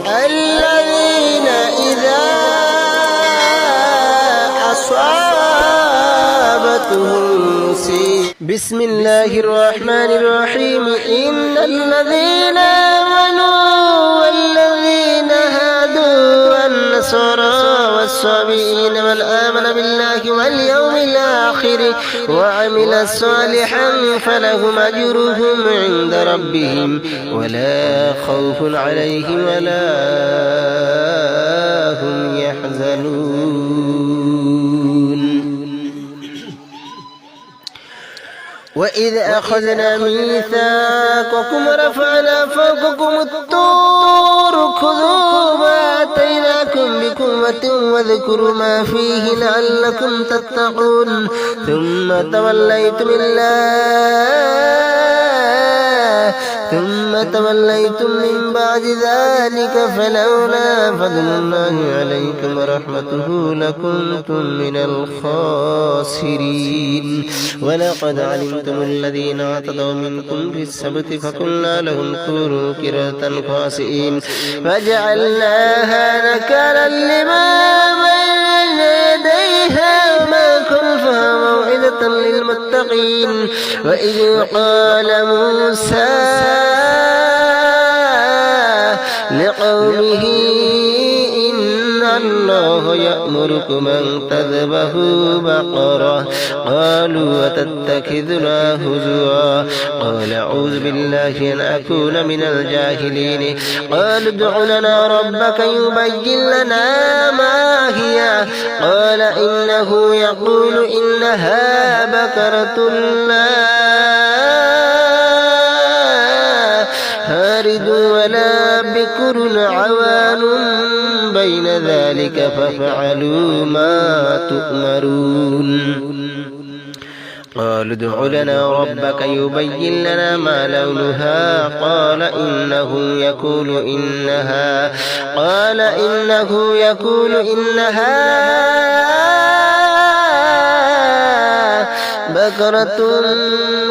الذين إذا أصابتهم مصيبة. بسم الله الرحمن الرحيم. إن الذين آمنوا والذين هادوا والنصارى والصابئين من آمن بالله واليوم الآخر وعمل صالحا فلهم أجرهم عند ربهم ولا خوف عليهم ولا هم يحزنون. وإذ أخذنا ميثاقكم ورفعنا فوقكم الطور خذوا ما آتيناكم بقوة واذكروا ما فيه لعلكم تتقون ثم توليتم من بعد ذلك فلولا فضل الله عليكم ورحمته لكنتم من الخاسرين. ولقد علمتم الذين اعتدوا منكم في السبت فقلنا لهم كونوا قردة خاسئين فجعلناها نكالا لما بين يديها وما خلفها موعظة للمتقين. وإذ قال موسى لقومه إن الله يأمركم أن تذبحوا بقرة قالوا أتتخذنا هزوا قال أعوذ بالله أن أكون من الجاهلين. قالوا ادع لنا ربك يبين لنا ما هي قال إنه يقول إنها بقرة لا فارد ولا بكر عوان بين ذلك فافعلوا ما تؤمرون. قالوا ادع لنا ربك يبين لنا ما لونها قال إنه يقول إنها بقرة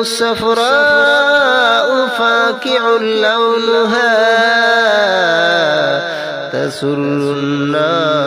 صفراء فاقع لونها تسر الناظرين.